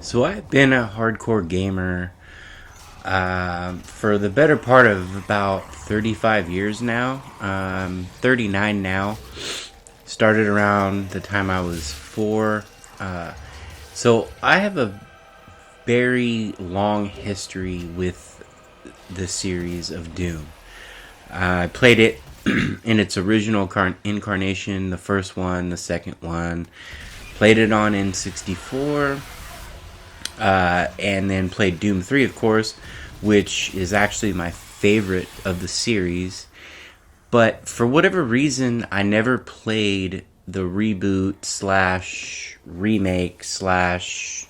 So I've been a hardcore gamer for the better part of about 35 years now. 39 now. Started around the time I was 4. Uh, so I have a very long history with the series of Doom. I played it in its original incarnation, the first one, the second one. Played it on N64. And then played Doom 3, of course, which is actually my favorite of the series. But for whatever reason, I never played the reboot slash remake slash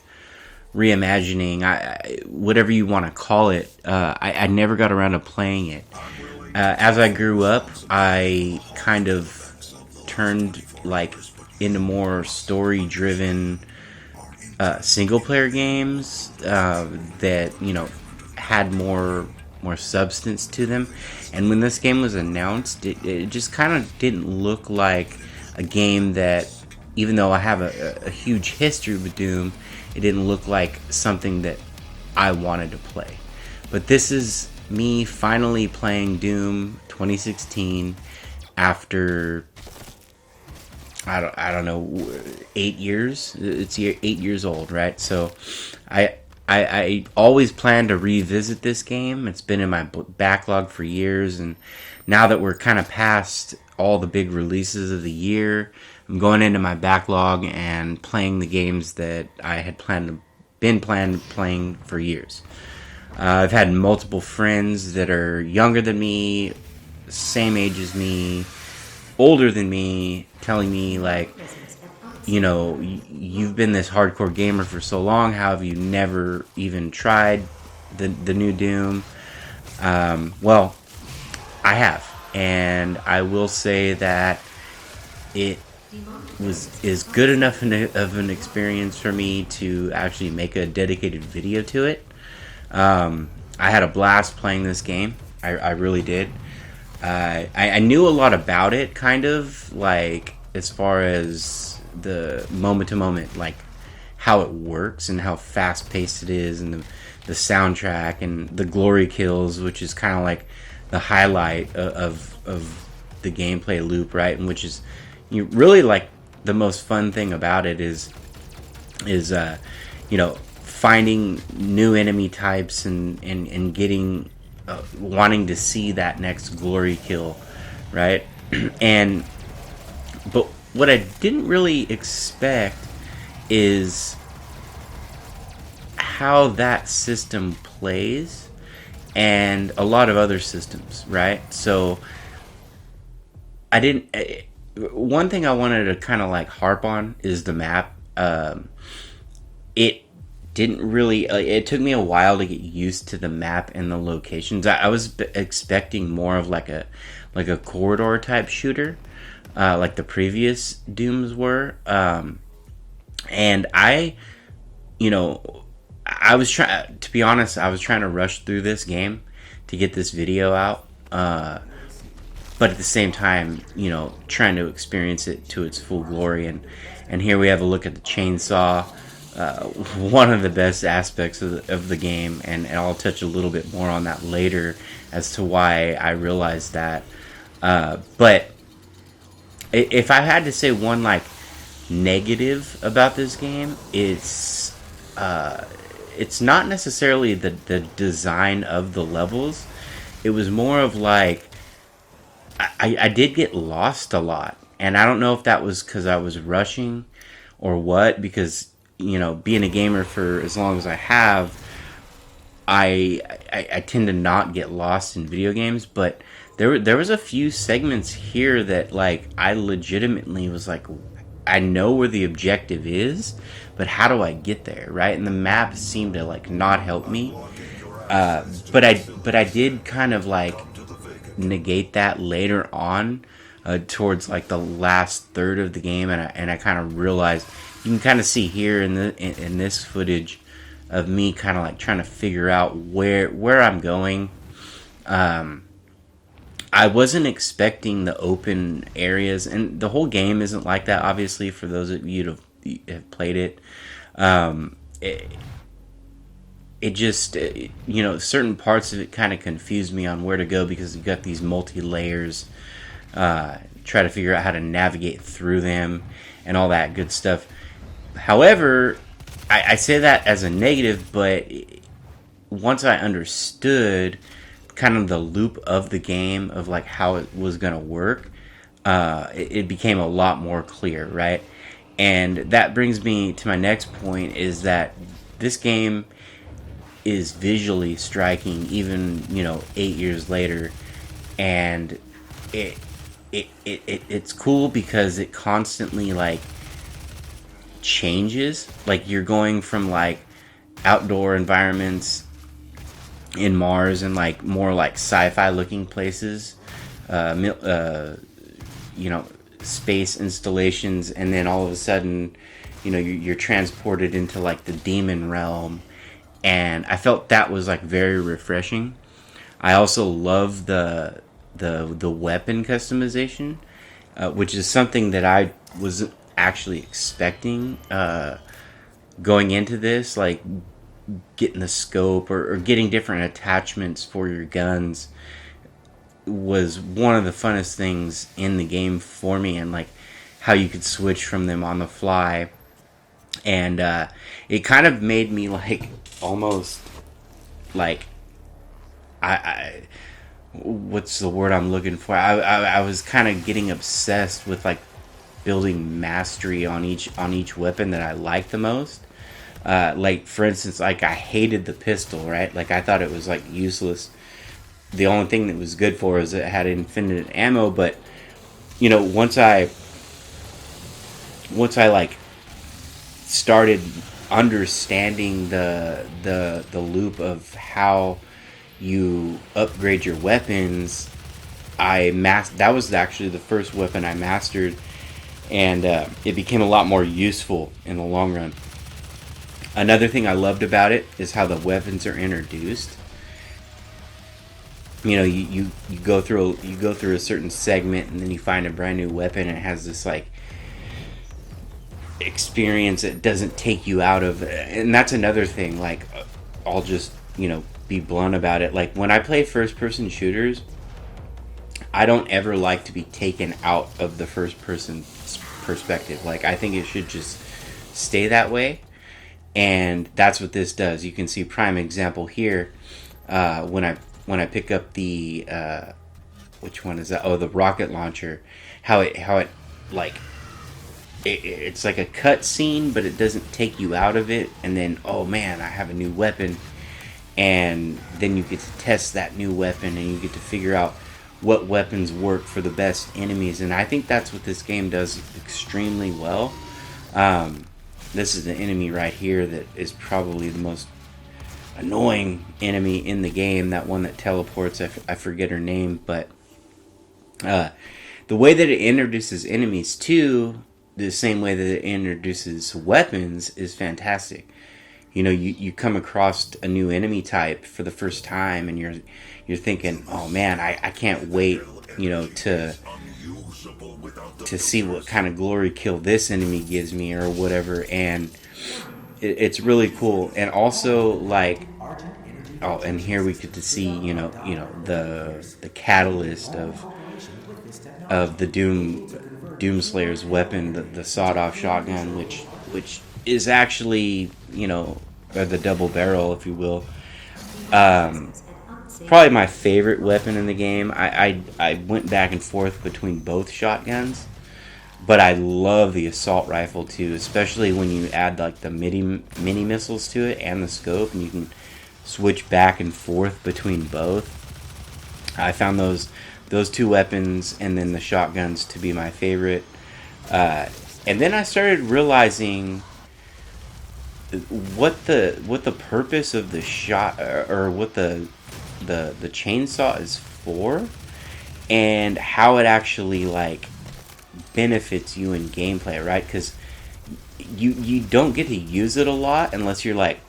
reimagining, whatever you want to call it. I never got around to playing it. As I grew up, I kind of turned like into more story driven single player games that had more substance to them. And when this game was announced, it just kind of didn't look like a game that, even though I have a huge history with Doom, it didn't look like something that I wanted to play. But this is me finally playing Doom 2016 after I don't know, 8 years. It's 8 years old, right? So I always plan to revisit this game. It's been in my backlog for years, and now that we're kind of past all the big releases of the year, I'm going into my backlog and playing the games that I had been playing for years. I've had multiple friends that are younger than me, same age as me, older than me, telling me like, you've been this hardcore gamer for so long. How have you never even tried the new Doom? Well, I have, and I will say that it is good enough of an experience for me to actually make a dedicated video to it. I had a blast playing this game. I really did. I knew a lot about it, kind of like as far as the moment to moment, like how it works and how fast paced it is, and the soundtrack and the glory kills, which is kind of like the highlight of the gameplay loop, right? And which is really like the most fun thing about it is finding new enemy types and getting wanting to see that next glory kill, right? and but what I didn't really expect is how that system plays and a lot of other systems, right? So I didn't. One thing I wanted to kind of like harp on is the map. It didn't really. It took me a while to get used to the map and the locations. I was expecting more of like a corridor type shooter, like the previous Dooms were. And I was trying. To be honest, I was trying to rush through this game to get this video out. But at the same time, trying to experience it to its full glory. And here we have a look at the chainsaw, one of the best aspects of the game, and I'll touch a little bit more on that later as to why I realized that. But if I had to say one like negative about this game, it's not necessarily the design of the levels. It was more of like I did get lost a lot, and I don't know if that was because I was rushing or what. Because being a gamer for as long as I have, I tend to not get lost in video games. But there was a few segments here that like I legitimately was like, I know where the objective is, but how do I get there, right? And the map seemed to like not help me. But I did kind of like negate that later on, towards like the last third of the game, and I kind of realized, you can kind of see here in this footage of me kind of like trying to figure out where I'm going. I wasn't expecting the open areas, and the whole game isn't like that, obviously, for those of you who have played it. it, it just certain parts of it kind of confused me on where to go because you've got these multi layers. Try to figure out how to navigate through them and all that good stuff. However, I say that as a negative, but once I understood kind of the loop of the game of like how it was going to work, it became a lot more clear, right? And that brings me to my next point is that this game is visually striking even 8 years later, and it it's cool because it constantly like changes. Like you're going from like outdoor environments in Mars and like more like sci-fi looking places, you know, space installations, and then all of a sudden, you're transported into like the demon realm, and I felt that was like very refreshing. I also love the weapon customization, which is something that I was actually expecting going into this, like getting the scope or getting different attachments for your guns was one of the funnest things in the game for me, and like how you could switch from them on the fly, and it kind of made me like almost like I what's the word I'm looking for? I was kind of getting obsessed with like building mastery on each weapon that I liked the most. Like for instance, like I hated the pistol, right? Like I thought it was like useless. The only thing that was good for it was it had infinite ammo. But once I like started understanding the loop of how you upgrade your weapons, that was actually the first weapon I mastered, and it became a lot more useful in the long run. Another thing I loved about it is how the weapons are introduced. You go through a certain segment, and then you find a brand new weapon, and it has this like experience that doesn't take you out of it. And that's another thing. Like I'll just be blunt about it. Like when I play first person shooters, I don't ever like to be taken out of the first person perspective. Like I think it should just stay that way, and that's what this does. You can see prime example here when I pick up the which one is that? Oh, the rocket launcher. How it like it's like a cut scene, but it doesn't take you out of it. And then, oh man, I have a new weapon, and then you get to test that new weapon, and you get to figure out what weapons work for the best enemies. And I think that's what this game does extremely well. This is the enemy right here that is probably the most annoying enemy in the game. That one that teleports, I forget her name, but the way that it introduces enemies too, the same way that it introduces weapons, is fantastic. You come across a new enemy type for the first time, and you're thinking, oh man, I can't wait to see what kind of glory kill this enemy gives me or whatever. And it's really cool. And also like, oh, and here we get to see the catalyst of the Doomslayer's weapon, the sawed-off shotgun, which is actually or the double barrel, if you will. Probably my favorite weapon in the game. I went back and forth between both shotguns, but I love the assault rifle too, especially when you add like the mini missiles to it and the scope, and you can switch back and forth between both. I found those two weapons and then the shotguns to be my favorite. And then I started realizing what the purpose of the shot, or what the chainsaw is for, and how it actually like benefits you in gameplay, right? Because you don't get to use it a lot unless you're like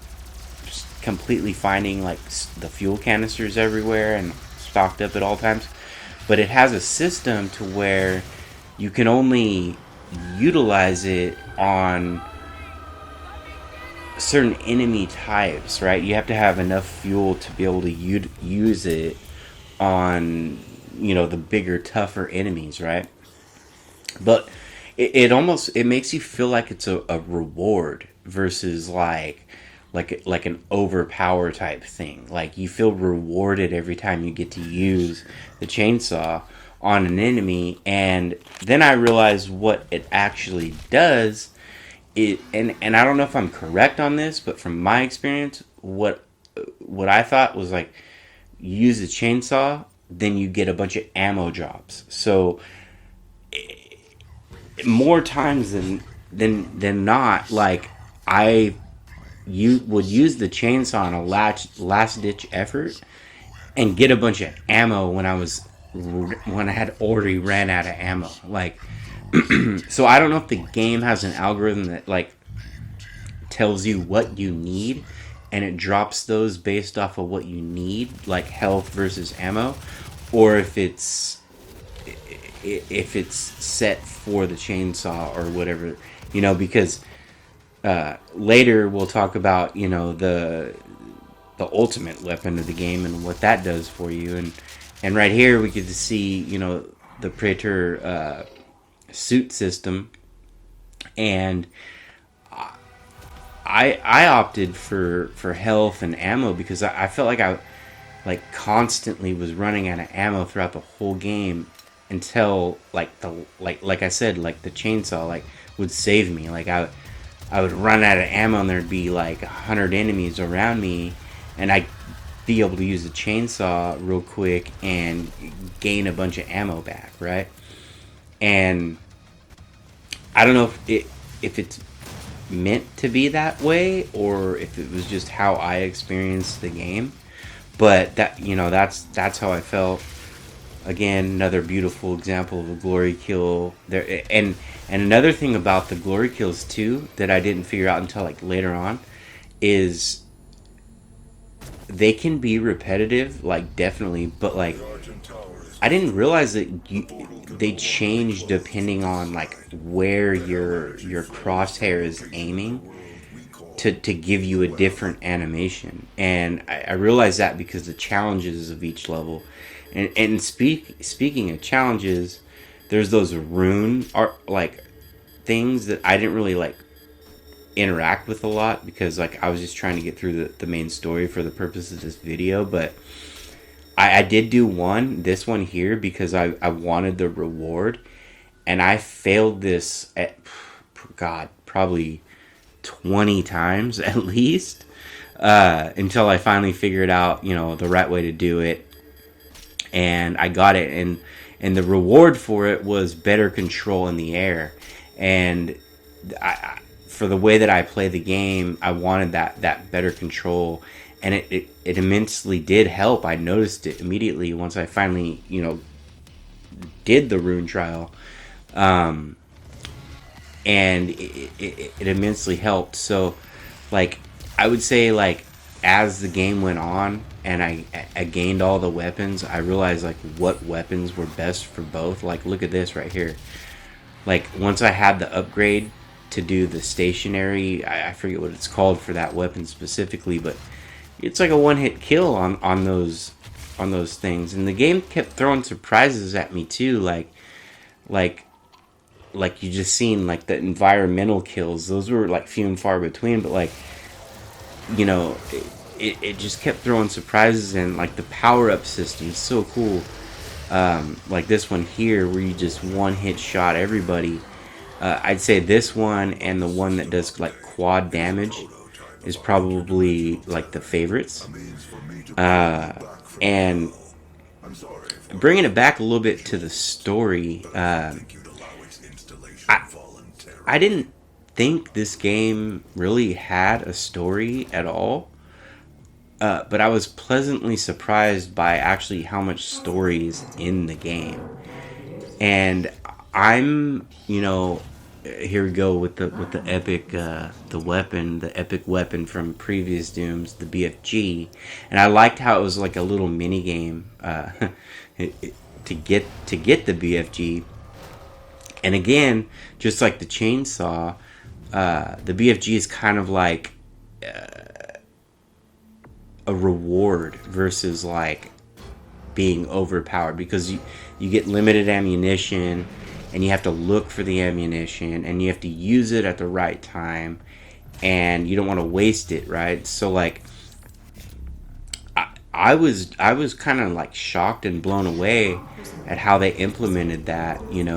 just completely finding like the fuel canisters everywhere and stocked up at all times. But it has a system to where you can only utilize it on certain enemy types, right? You have to have enough fuel to be able to use it on, the bigger, tougher enemies, right? But it almost it makes you feel like it's a reward versus like an overpower type thing. Like you feel rewarded every time you get to use the chainsaw on an enemy, and then I realized what it actually does. And I don't know if I'm correct on this, but from my experience, what I thought was like, you use a chainsaw, then you get a bunch of ammo drops. So more times than not, like I you would use the chainsaw in a last ditch effort and get a bunch of ammo when I had already ran out of ammo. Like, so I don't know if the game has an algorithm that like tells you what you need and it drops those based off of what you need, like health versus ammo, or if it's set for the chainsaw or whatever, because later we'll talk about the ultimate weapon of the game and what that does for you, and right here we get to see the Praetor suit system, and I opted for health and ammo because I felt like I like constantly was running out of ammo throughout the whole game until like I said, like the chainsaw like would save me. Like I would run out of ammo and there'd be like 100 enemies around me, and I'd be able to use the chainsaw real quick and gain a bunch of ammo back, right? And I don't know if it's meant to be that way or if it was just how I experienced the game, but that's how I felt. Again, another beautiful example of a glory kill there. And another thing about the glory kills too that I didn't figure out until like later on is they can be repetitive, like definitely, but like I didn't realize that they change depending on like where your crosshair is aiming to give you a different animation. And I realized that because the challenges of each level. And speaking of challenges, there's those rune art like things that I didn't really like interact with a lot because like I was just trying to get through the main story for the purpose of this video. But I did do this one here because I wanted the reward, and I failed this at God probably 20 times at least, until I finally figured out the right way to do it, and I got it. And the reward for it was better control in the air. And for the way that I play the game, I wanted that better control, and it immensely did help. I noticed it immediately once I finally did the rune trial, and it immensely helped. So like I would say, like, as the game went on and I gained all the weapons, I realized like what weapons were best for both. Like look at this right here. Like once I had the upgrade to do the stationary, I forget what it's called for that weapon specifically, but it's like a one-hit kill on those things. And the game kept throwing surprises at me too, like you just seen like the environmental kills. Those were like few and far between, but like it just kept throwing surprises. And like the power-up system is so cool. Like this one here where you just one-hit shot everybody. I'd say this one and the one that does like quad damage is probably like the favorites. And bringing it back a little bit to the story, I didn't think this game really had a story at all. But I was pleasantly surprised by actually how much story is in the game. And I'm, here we go with the epic, the epic weapon from previous Dooms, the BFG. And I liked how it was like a little mini game to get the BFG. And again, just like the chainsaw, the BFG is kind of like a reward versus like being overpowered, because you get limited ammunition and you have to look for the ammunition and you have to use it at the right time and you don't want to waste it, right? So like I was kind of like shocked and blown away at how they implemented that. Here's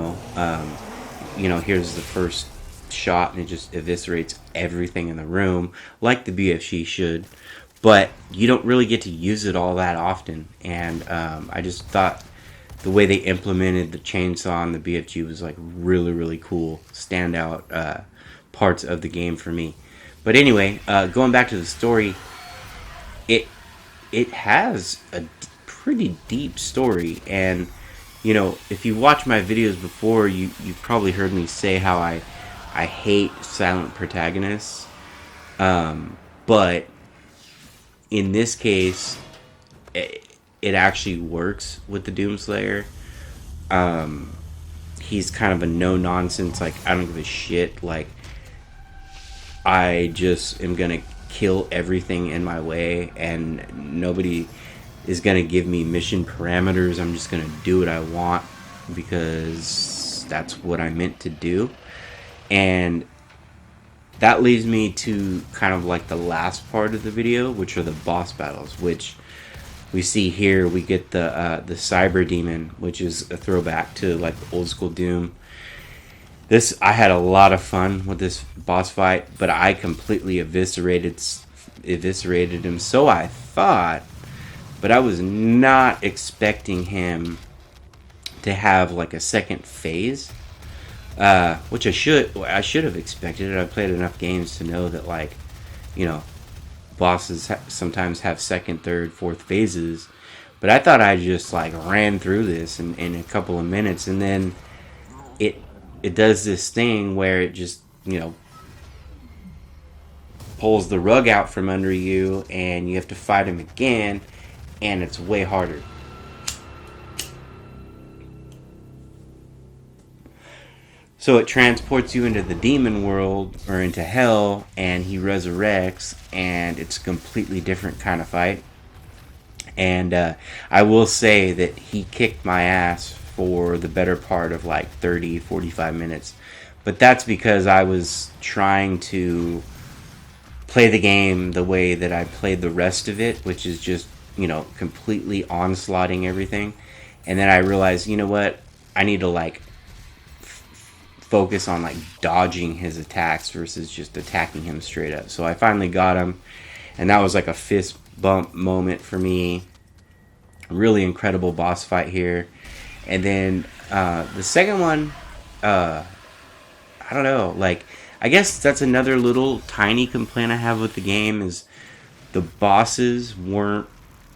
the first shot and it just eviscerates everything in the room, like the BFG should. But you don't really get to use it all that often, and I just thought the way they implemented the chainsaw and the BFG was like really really cool, standout parts of the game for me. But anyway, going back to the story, it it has a pretty deep story, and if you watch my videos before, you've probably heard me say how I hate silent protagonists, but in this case, it actually works with the Doomslayer. He's kind of a no nonsense, like I don't give a shit, like I just am gonna kill everything in my way, and nobody is gonna give me mission parameters. I'm just gonna do what I want because that's what I'm meant to do. And that leads me to kind of like the last part of the video, which are the boss battles, which we see here. We get the Cyber Demon, which is a throwback to like old school Doom. I had a lot of fun with this boss fight, but I completely eviscerated him. So I thought, but I was not expecting him to have like a second phase, which I should have expected it. I played enough games to know that, like, bosses sometimes have second, third, fourth phases. But I thought I just like ran through this in a couple of minutes, and then it does this thing where it just pulls the rug out from under you, and you have to fight him again, and it's way harder. So it transports you into the demon world, or into hell, and he resurrects, and it's a completely different kind of fight. And I will say that he kicked my ass for the better part of like 30, 45 minutes. But that's because I was trying to play the game the way that I played the rest of it, which is just, completely onslaughting everything. And then I realized, you know what? I need to like focus on like dodging his attacks versus just attacking him straight up. So I finally got him, and that was like a fist bump moment for me. Really incredible boss fight here. And then the second one, I don't know, like, I guess that's another little tiny complaint I have with the game, is the bosses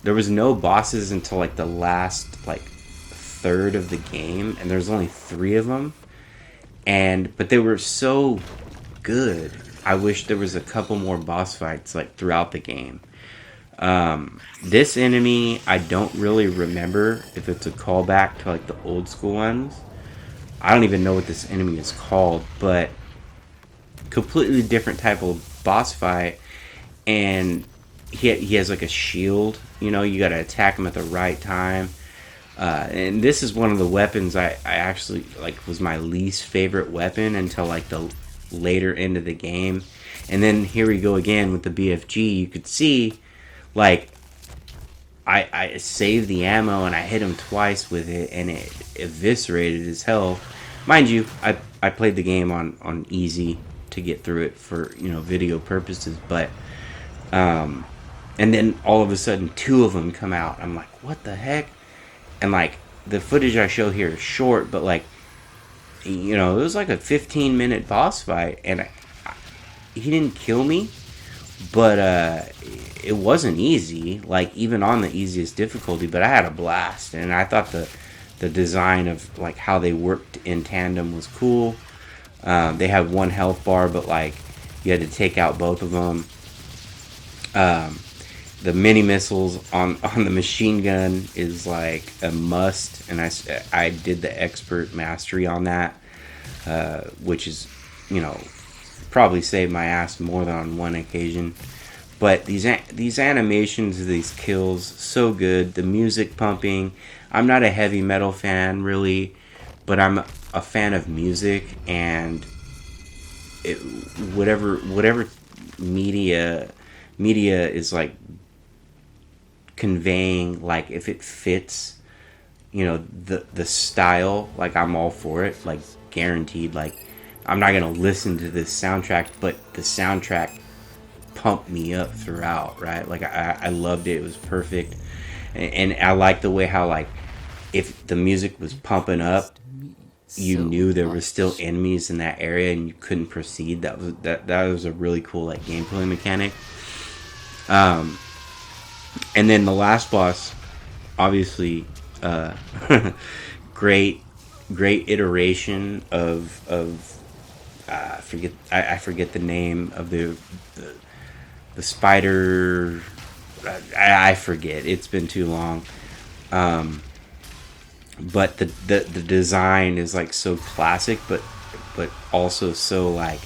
there was no bosses until like the last like third of the game, and there's only 3 of them. But they were so good. I wish there was a couple more boss fights like throughout the game. This enemy, I don't really remember if it's a callback to like the old school ones. I don't even know what this enemy is called, but completely different type of boss fight. And he has like a shield. You gotta attack him at the right time. And this is one of the weapons I actually like was my least favorite weapon until like the later end of the game. And then here we go again with the BFG. You could see, like, I saved the ammo and I hit him twice with it, and it eviscerated his health. Mind you, I played the game on easy to get through it for video purposes, but and then all of a sudden 2 of them come out. I'm like, what the heck? And like the footage I show here is short, but like it was like a 15-minute boss fight, and he didn't kill me, but it wasn't easy, like even on the easiest difficulty. But I had a blast, and I thought the design of like how they worked in tandem was cool. They had 1 health bar, but like you had to take out both of them. The mini missiles on the machine gun is like a must, and I did the expert mastery on that, which is probably saved my ass more than on one occasion. But these animations, these kills, so good. The music pumping. I'm not a heavy metal fan really, but I'm a fan of music, and it, whatever media is like conveying, like if it fits, the style, like I'm all for it, like guaranteed. Like I'm not gonna listen to this soundtrack, but the soundtrack pumped me up throughout, right? Like I loved it. It was perfect, and I like the way how, like, if the music was pumping up, you knew there were still enemies in that area and you couldn't proceed. That was a really cool, like, gameplay mechanic. And then the last boss, obviously, great iteration of I forget the name of the spider. I forget. It's been too long. But the design is like so classic, but also so like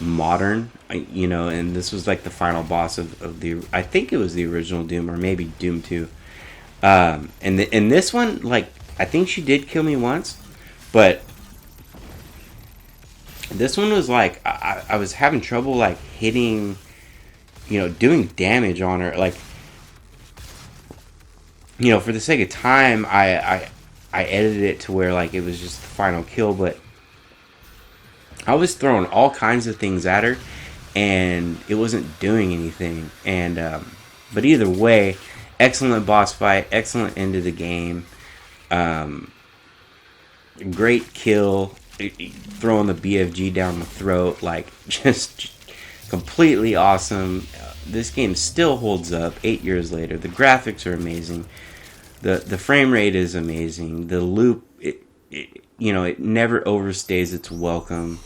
modern. And this was like the final boss of the. I think it was the original Doom, or maybe Doom 2. And in this one, like, I think she did kill me once, but this one was like I was having trouble, like, hitting, doing damage on her. Like, for the sake of time, I edited it to where, like, it was just the final kill, but I was throwing all kinds of things at her, and it wasn't doing anything. And but either way, excellent boss fight, excellent end of the game, great kill, throwing the BFG down the throat, like, just completely awesome. This game still holds up 8 years later. The graphics are amazing. The frame rate is amazing. The loop, it never overstays its welcome.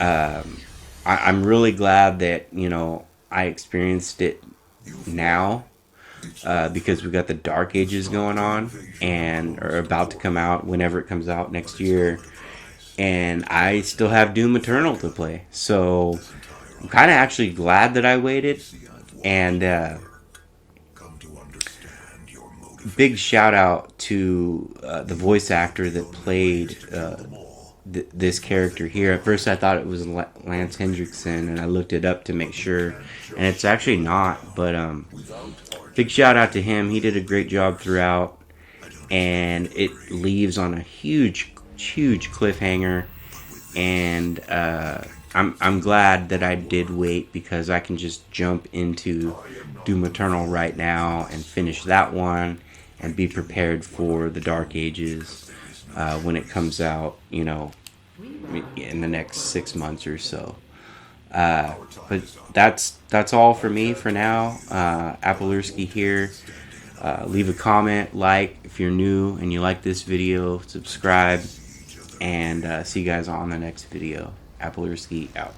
I'm really glad that I experienced it now, because we got the Dark Ages going on and are about to come out whenever it comes out next year, and I still have Doom Eternal to play. So I'm kind of actually glad that I waited. And big shout out to the voice actor that played this character here. At first I thought it was Lance Hendrickson, and I looked it up to make sure, and it's actually not. But big shout out to him. He did a great job throughout, and it leaves on a huge cliffhanger. And I'm glad that I did wait, because I can just jump into Doom Eternal right now and finish that one and be prepared for the Dark Ages when it comes out, in the next 6 months or so. But that's all for me for now. Applersky here. Leave a comment, like if you're new and you like this video, subscribe, and see you guys on the next video. Applersky out.